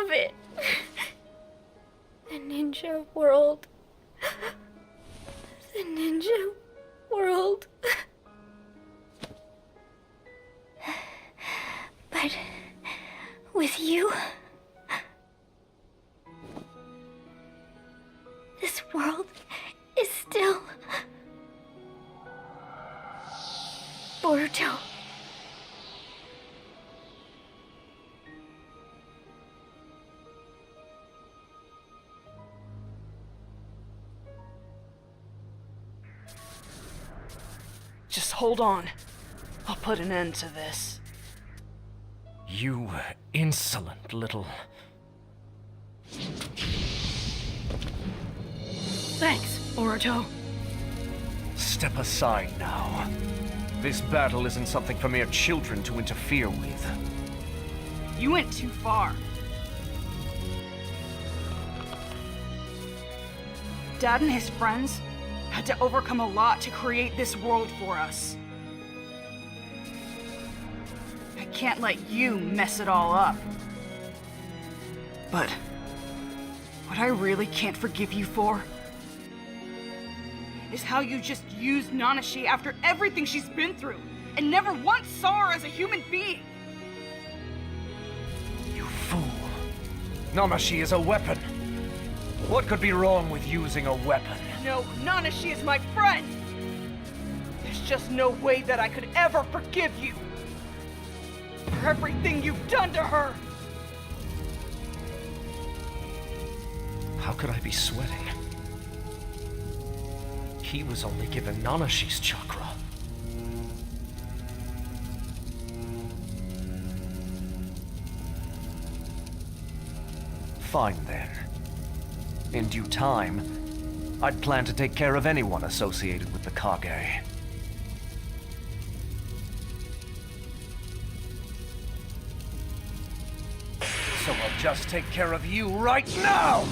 of it. The ninja world. The ninja world. But with you, this world is still Boruto. Just hold on. I'll put an end to this. You insolent little... Thanks, Boruto. Step aside now. This battle isn't something for mere children to interfere with. You went too far. Dad and his friends had to overcome a lot to create this world for us. I can't let you mess it all up. But what I really can't forgive you for is how you just used Nanashi after everything she's been through and never once saw her as a human being. You fool. Nanashi is a weapon. What could be wrong with using a weapon? No, Nanashi is my friend! There's just no way that I could ever forgive you for everything you've done to her! How could I be sweating? He was only given Nanashi's chakra. Fine then. In due time, I'd plan to take care of anyone associated with the Kage. So I'll just take care of you right now!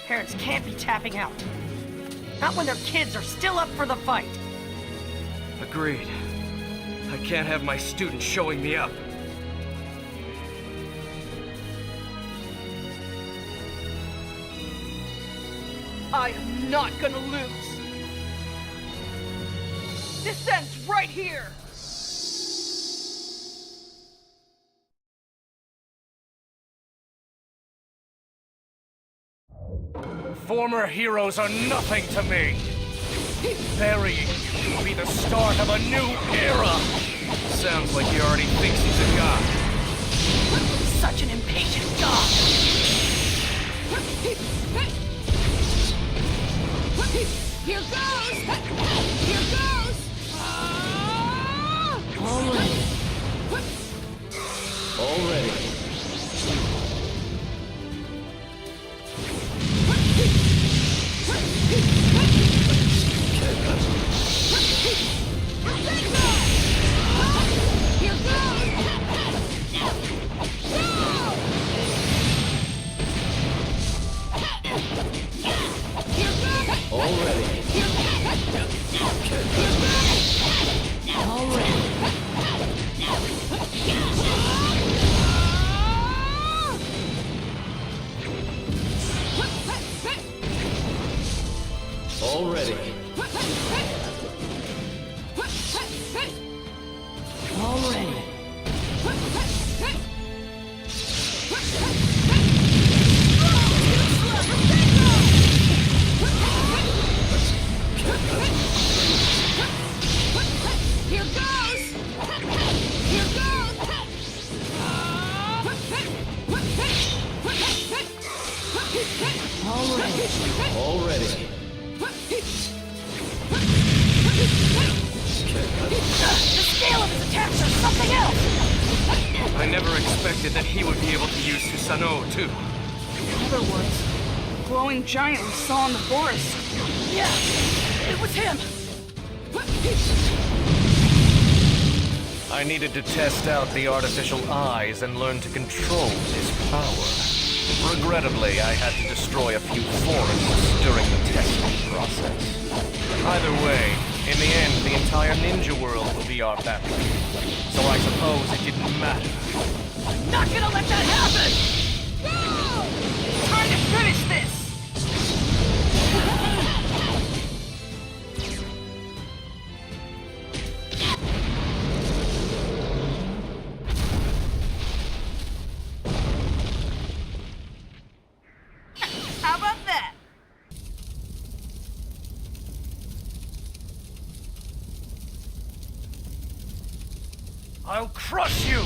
Parents can't be tapping out. Not when their kids are still up for the fight. Agreed. I can't have my students showing me up. I am not gonna lose! This ends right here! Former heroes are nothing to me! Burying you will be the start of a new era! Sounds like he already thinks he's a god. Such an impatient god. Here goes! Here goes! Already. Here goes! Already. Already. Already. Here goes! Here goes! Already. The scale of his attacks are something else! I never expected that he would be able to use Susanoo, too. In other words, the glowing giant we saw in the forest. Yeah, it was him! I needed to test out the artificial eyes and learn to control his power. Regrettably, I had to destroy a few forests during the testing process. Either way, In the end, the entire ninja world will be our battle. So I suppose it didn't matter. Not gonna let that happen! Time to finish this! How about that? I'll crush you!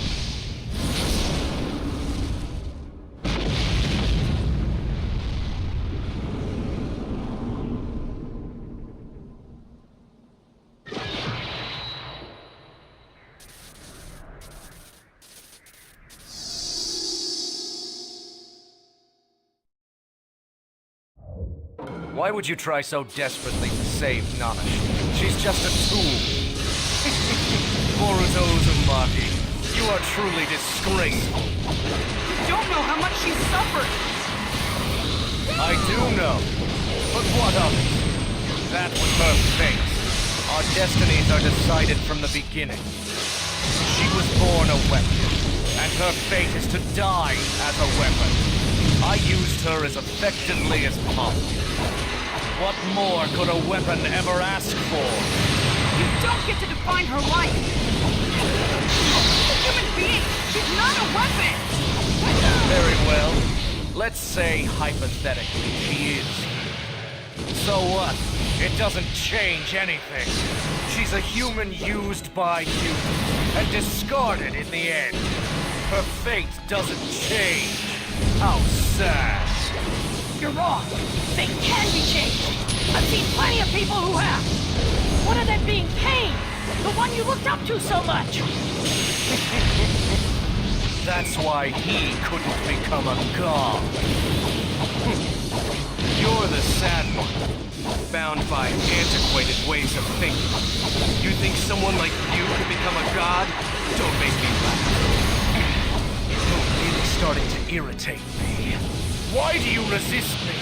Why would you try so desperately to save Nanashi? She's just a tool. Boruto Uzumaki, you are truly disgraceful. You don't know how much she's suffered. I do know. But what of it? That was her fate. Our destinies are decided from the beginning. She was born a weapon, and her fate is to die as a weapon. I used her as effectively as possible. What more could a weapon ever ask for? You don't get to define her life. She's a human being. She's not a weapon. Very well. Let's say, hypothetically, she is. So what? It doesn't change anything. She's a human used by humans, and discarded in the end. Her fate doesn't change. How sad. You're wrong. They can be changed. I've seen plenty of people who have. One of them being Pain, the one you looked up to so much. That's why he couldn't become a god. You're the sad one, bound by antiquated ways of thinking. You think someone like you could become a god? Don't make me laugh. You're really starting to irritate me. Why do you resist me?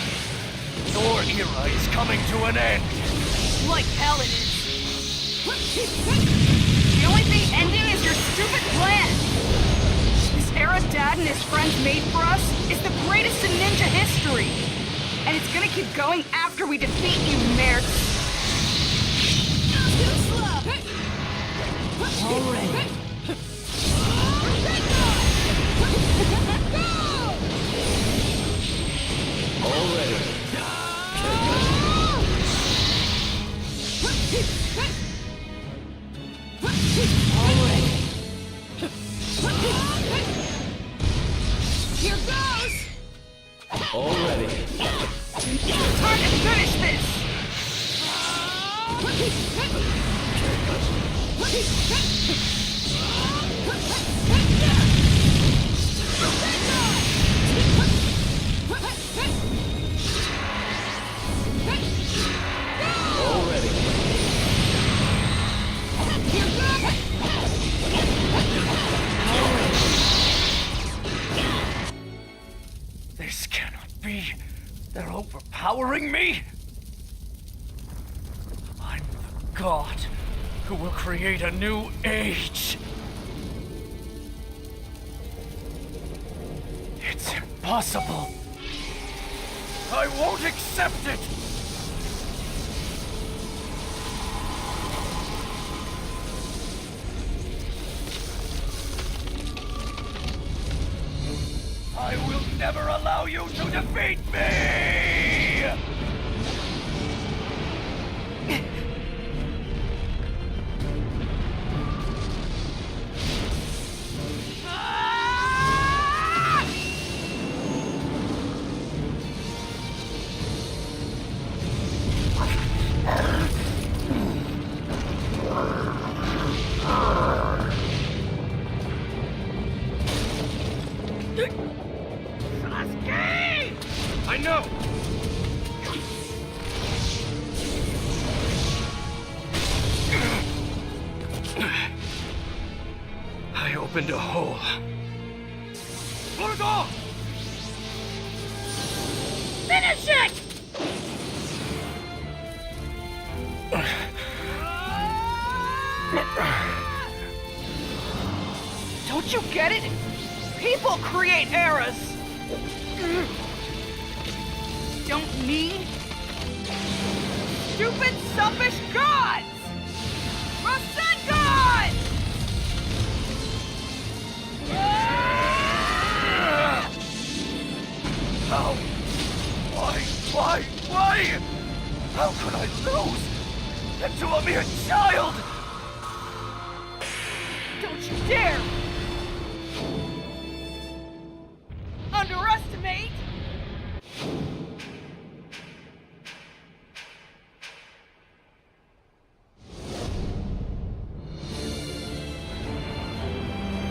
Your era is coming to an end. Like hell it is. The only thing ending is your stupid plan. This era Dad and his friends made for us is the greatest in ninja history. And it's gonna keep going after we defeat you, nerds. Already. Already. Here goes! Already. Time to finish this. Already. This cannot be. They're overpowering me. I'm the god who will create a new age. It's impossible. I won't accept it. I will never allow you to defeat me! I know! I opened a hole. BORUTO! Finish it! get it? People create eras! Don't need stupid, selfish gods! Rasengan! How? Why? How could I lose? And to a mere child! Don't you dare! Underestimate!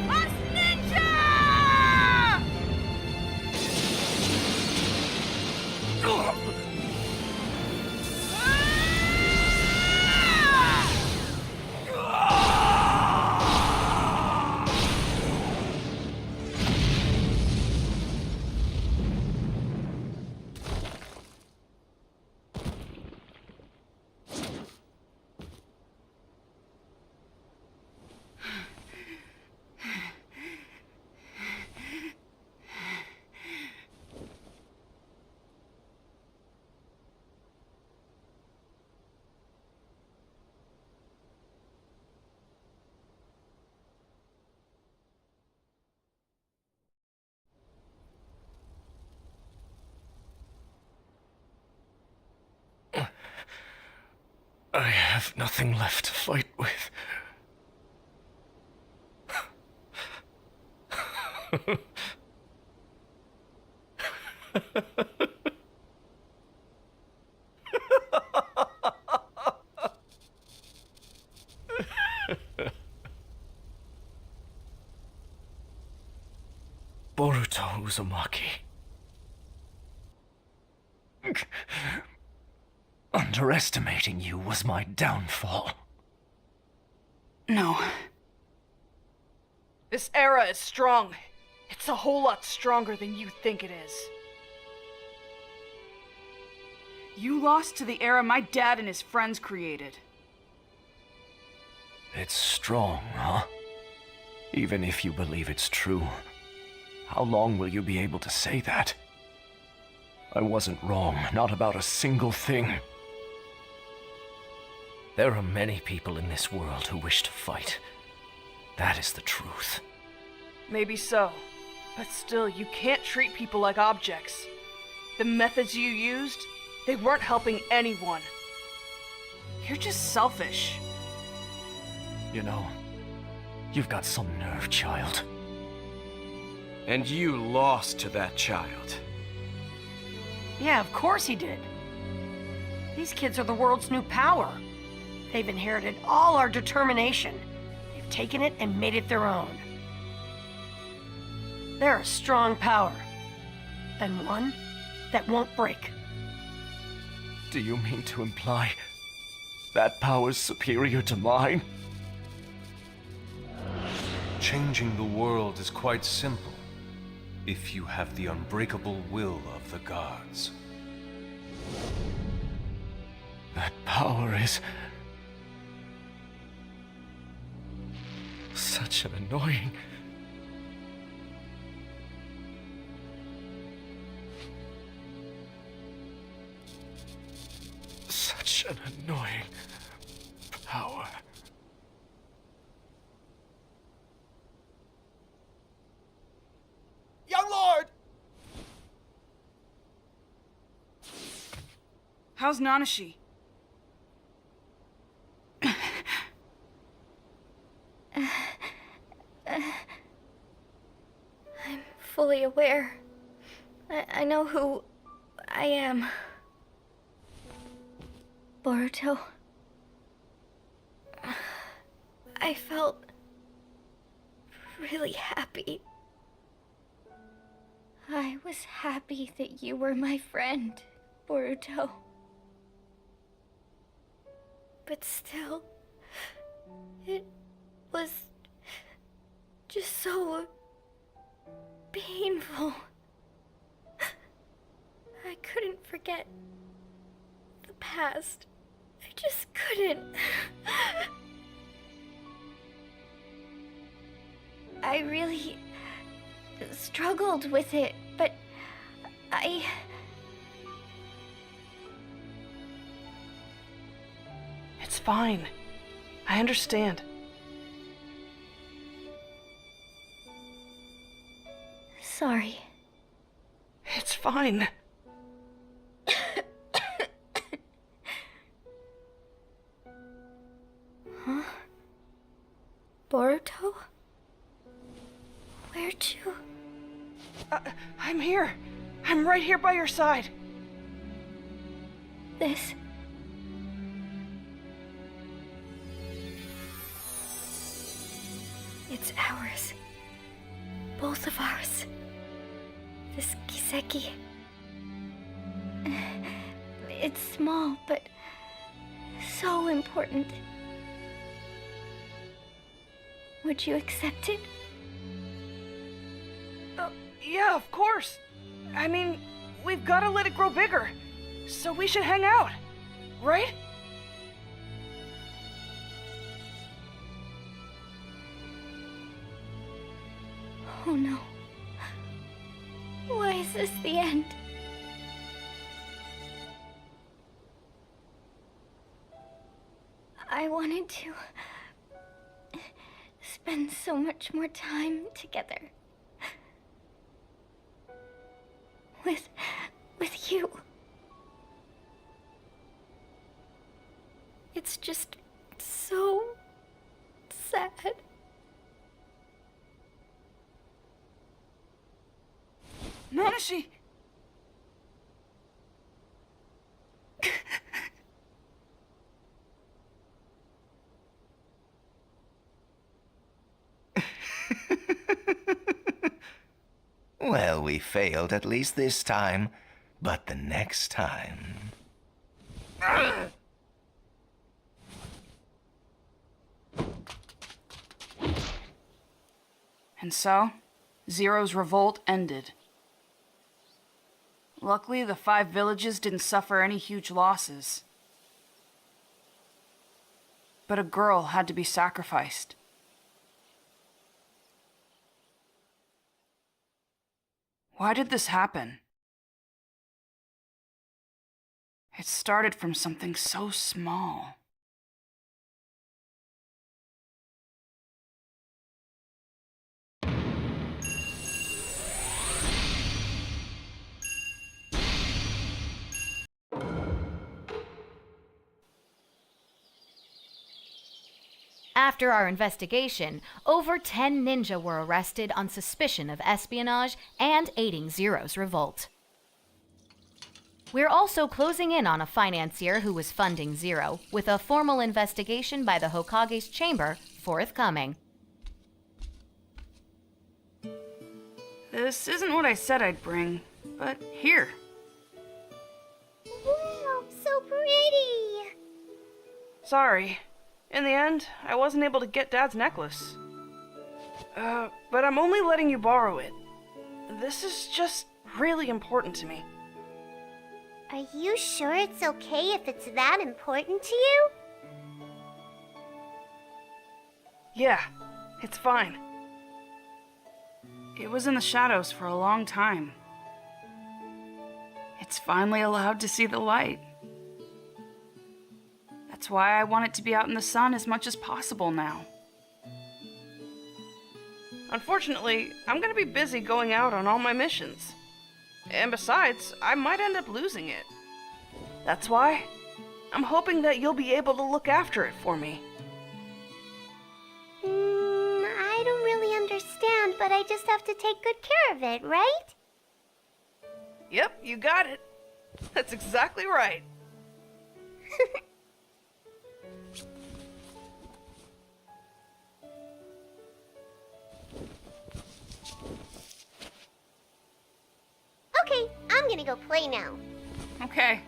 Us ninja! I have nothing left to fight with. Boruto Uzumaki. Underestimating you was my downfall. No. This era is strong. It's a whole lot stronger than you think it is. You lost to the era my dad and his friends created. It's strong, huh? Even if you believe it's true. How long will you be able to say that? I wasn't wrong, not about a single thing. There are many people in this world who wish to fight. That is the truth. Maybe so. But still, you can't treat people like objects. The methods you used, they weren't helping anyone. You're just selfish. You know, you've got some nerve, child. And you lost to that child. Yeah, of course he did. These kids are the world's new power. They've inherited all our determination. They've taken it and made it their own. They're a strong power. And one that won't break. Do you mean to imply that power's superior to mine? Changing the world is quite simple, if you have the unbreakable will of the gods. That power is such an annoying... Such an annoying power. Young Lord! How's Nanashi? I'm fully aware. I know who I am. Boruto. I felt really happy. I was happy that you were my friend, Boruto. But still, it was just so painful. I couldn't forget the past. I just couldn't. I really struggled with it, but I... It's fine. I understand. Sorry. It's fine. Huh? Boruto? Where'd you... I'm here. I'm right here by your side. This... It's ours. Both of ours. This Kiseki. It's small, but so important. Would you accept it? Yeah, of course. I mean, we've got to let it grow bigger. So we should hang out, right? Oh no. Why is this the end? I wanted to spend so much more time together. With you. It's just so sad. Nanashi! Well, we failed at least this time, but the next time... And so, Zero's revolt ended. Luckily, the 5 villages didn't suffer any huge losses. But a girl had to be sacrificed. Why did this happen? It started from something so small. After our investigation, over 10 ninja were arrested on suspicion of espionage and aiding Zero's revolt. We're also closing in on a financier who was funding Zero, with a formal investigation by the Hokage's chamber forthcoming. This isn't what I said I'd bring, but here. Wow, so pretty! Sorry. In the end, I wasn't able to get Dad's necklace. But I'm only letting you borrow it. This is just really important to me. Are you sure it's okay if it's that important to you? Yeah, it's fine. It was in the shadows for a long time. It's finally allowed to see the light. That's why I want it to be out in the sun as much as possible now. Unfortunately, I'm gonna be busy going out on all my missions. And besides, I might end up losing it. That's why I'm hoping that you'll be able to look after it for me. I don't really understand, but I just have to take good care of it, right? Yep, you got it. That's exactly right. Okay, I'm gonna go play now. Okay.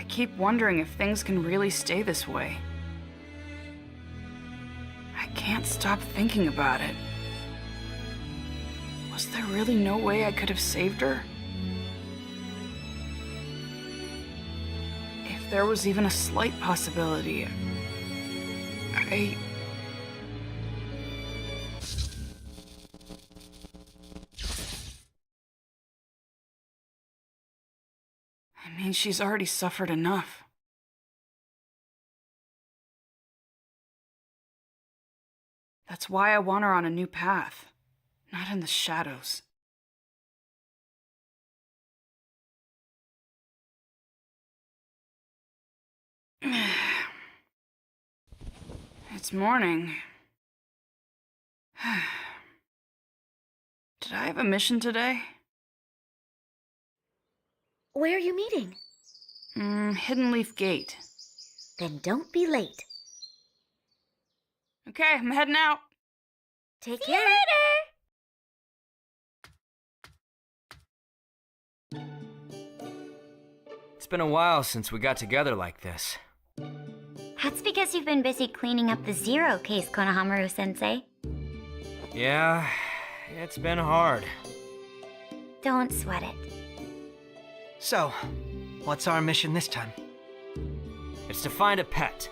keep wondering if things can really stay this way. I can't stop thinking about it. Was there really no way I could have saved her? If there was even a slight possibility, I mean, she's already suffered enough. That's why I want her on a new path, not in the shadows. It's morning. Did I have a mission today? Where are you meeting? Hidden Leaf Gate. Then don't be late. Okay, I'm heading out. Take See you care. later! It's been a while since we got together like this. That's because you've been busy cleaning up the Zero case, Konohamaru-sensei. Yeah, it's been hard. Don't sweat it. So, what's our mission this time? It's to find a pet.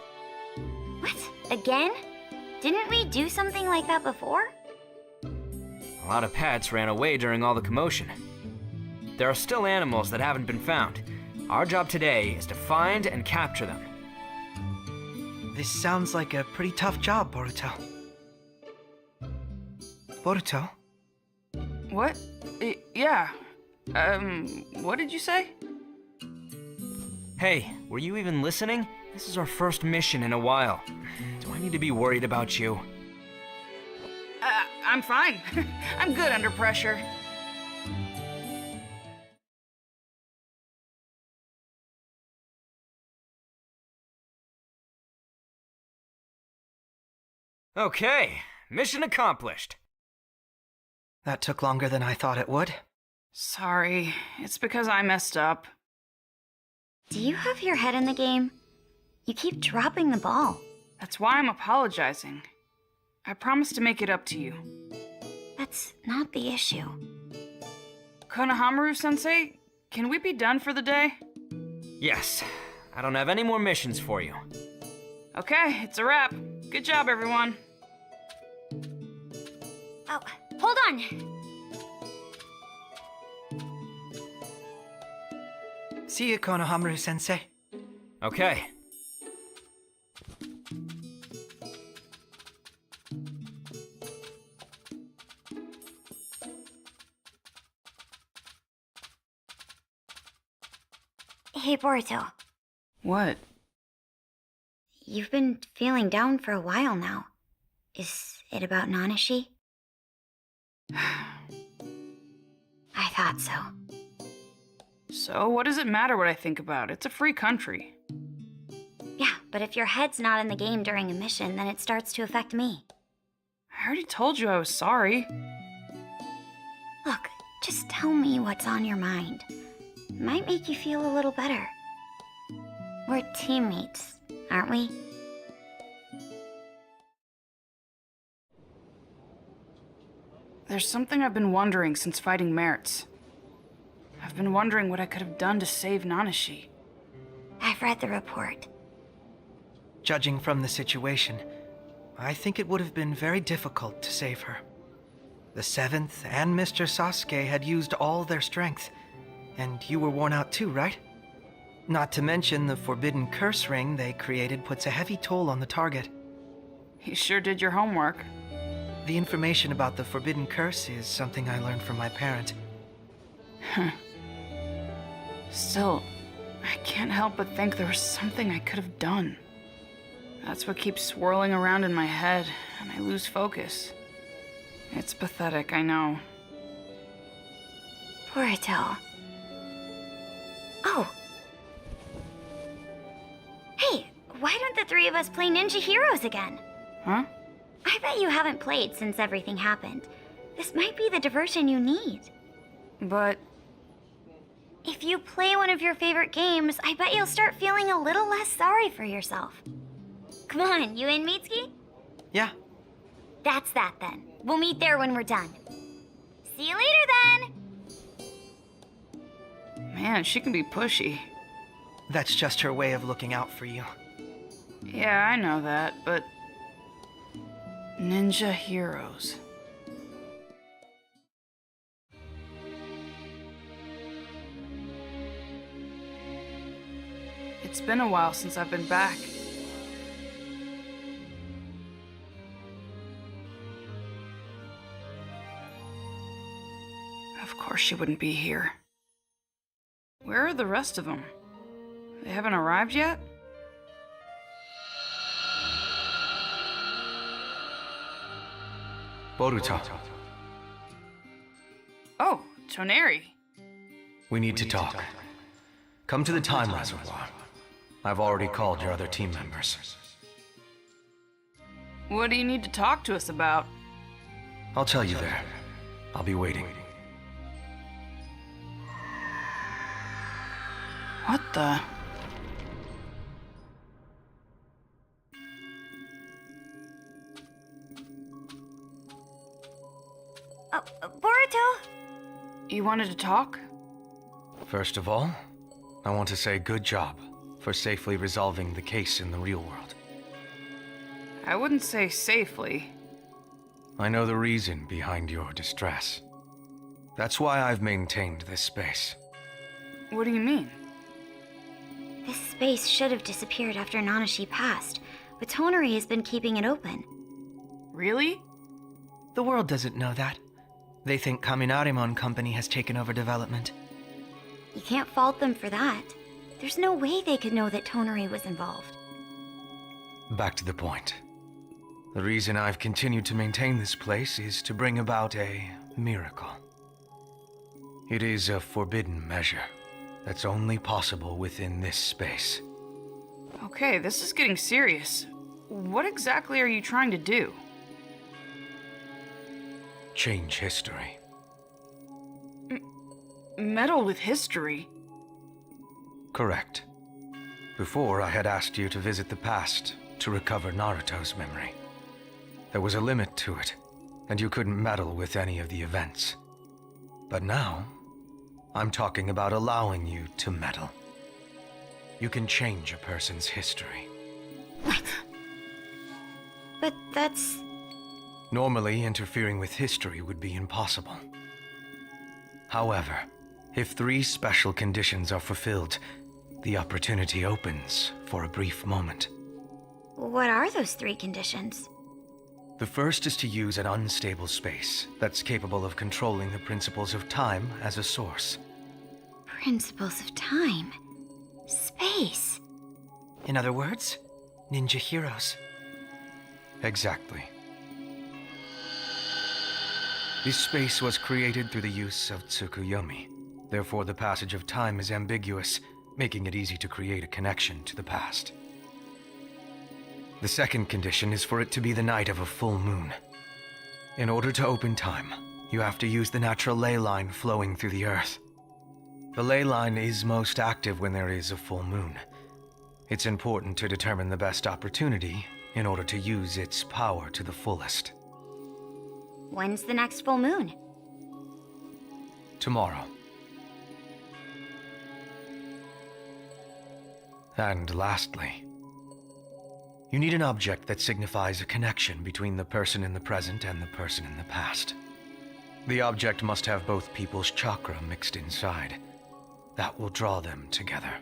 What? Again? Didn't we do something like that before? A lot of pets ran away during all the commotion. There are still animals that haven't been found. Our job today is to find and capture them. This sounds like a pretty tough job, Boruto. Boruto? What? Yeah. What did you say? Hey, were you even listening? This is our first mission in a while. Do I need to be worried about you? I'm fine. I'm good under pressure. Okay, mission accomplished. That took longer than I thought it would. Sorry, it's because I messed up. Do you have your head in the game? You keep dropping the ball. That's why I'm apologizing. I promise to make it up to you. That's not the issue. Konohamaru-sensei, can we be done for the day? Yes, I don't have any more missions for you. Okay, it's a wrap. Good job, everyone. Oh, hold on! See you, Konohamaru-sensei. Okay. Hey, Boruto. What? You've been feeling down for a while now. Is it about Nanashi? I thought so. So, what does it matter what I think about? It's a free country. Yeah, but if your head's not in the game during a mission, then it starts to affect me. I already told you I was sorry. Look, just tell me what's on your mind. It might make you feel a little better. We're teammates, aren't we? There's something I've been wondering since fighting Merits. I've been wondering what I could have done to save Nanashi. I've read the report. Judging from the situation, I think it would have been very difficult to save her. The Seventh and Mr. Sasuke had used all their strength, and you were worn out too, right? Not to mention the forbidden curse ring they created puts a heavy toll on the target. You sure did your homework. The information about the forbidden curse is something I learned from my parent. Still, I can't help but think there was something I could have done. That's what keeps swirling around in my head, and I lose focus. It's pathetic, I know. Boruto. Oh! Hey, why don't the three of us play Ninja Heroes again? Huh? I bet you haven't played since everything happened. This might be the diversion you need. But... If you play one of your favorite games, I bet you'll start feeling a little less sorry for yourself. Come on, you in, Mitsuki? Yeah. That's that then. We'll meet there when we're done. See you later then! Man, she can be pushy. That's just her way of looking out for you. Yeah, I know that, but... Ninja heroes. It's been a while since I've been back. Of course she wouldn't be here. Where are the rest of them? They haven't arrived yet? Boruto, Oh, Toneri. we need to talk. Come to the time reservoir. I've already called your other team members. What do you need to talk to us about? I'll tell you there. I'll be waiting. What the? Boruto? You wanted to talk? First of all, I want to say good job for safely resolving the case in the real world. I wouldn't say safely. I know the reason behind your distress. That's why I've maintained this space. What do you mean? This space should have disappeared after Nanashi passed, but Toneri has been keeping it open. Really? The world doesn't know that. They think Kaminarimon Company has taken over development. You can't fault them for that. There's no way they could know that Toneri was involved. Back to the point. The reason I've continued to maintain this place is to bring about a miracle. It is a forbidden measure that's only possible within this space. Okay, this is getting serious. What exactly are you trying to do? Change history. Meddle with history? Correct. Before, I had asked you to visit the past to recover Naruto's memory. There was a limit to it, and you couldn't meddle with any of the events. But now, I'm talking about allowing you to meddle. You can change a person's history. What? But that's... Normally, interfering with history would be impossible. However, if 3 special conditions are fulfilled, the opportunity opens for a brief moment. What are those 3 conditions? The first is to use an unstable space that's capable of controlling the principles of time as a source. Principles of time. Space. In other words, ninja heroes. Exactly. This space was created through the use of Tsukuyomi. Therefore, the passage of time is ambiguous, making it easy to create a connection to the past. The second condition is for it to be the night of a full moon. In order to open time, you have to use the natural ley line flowing through the earth. The ley line is most active when there is a full moon. It's important to determine the best opportunity in order to use its power to the fullest. When's the next full moon? Tomorrow. And lastly, you need an object that signifies a connection between the person in the present and the person in the past. The object must have both people's chakra mixed inside. That will draw them together.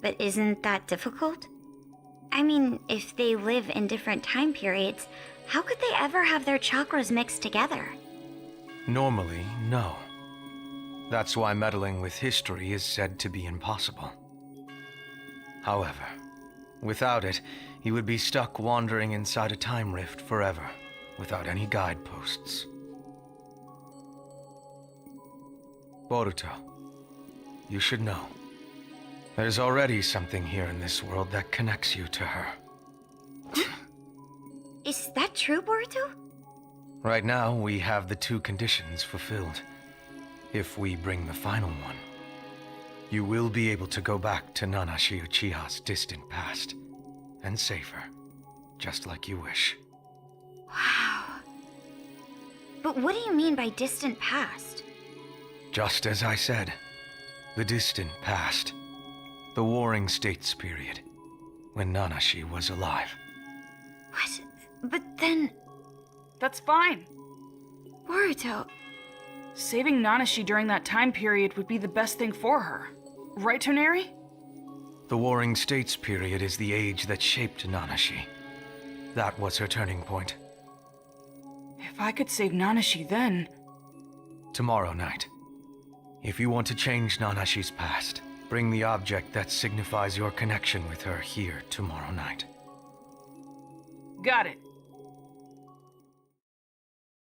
But isn't that difficult? I mean, if they live in different time periods, how could they ever have their chakras mixed together? Normally, no. That's why meddling with history is said to be impossible. However, without it, you would be stuck wandering inside a time rift forever, without any guideposts. Boruto, you should know. There's already something here in this world that connects you to her. Is that true, Boruto? Right now, we have the 2 conditions fulfilled. If we bring the final one, You will be able to go back to Nanashi Uchiha's distant past and save her, just like you wish. Wow. But what do you mean by distant past? Just as I said, the distant past. The Warring States period, when Nanashi was alive. What? But then... That's fine. Boruto... Saving Nanashi during that time period would be the best thing for her. Right, Toneri? The Warring States period is the age that shaped Nanashi. That was her turning point. If I could save Nanashi then... Tomorrow night. If you want to change Nanashi's past, bring the object that signifies your connection with her here tomorrow night. Got it.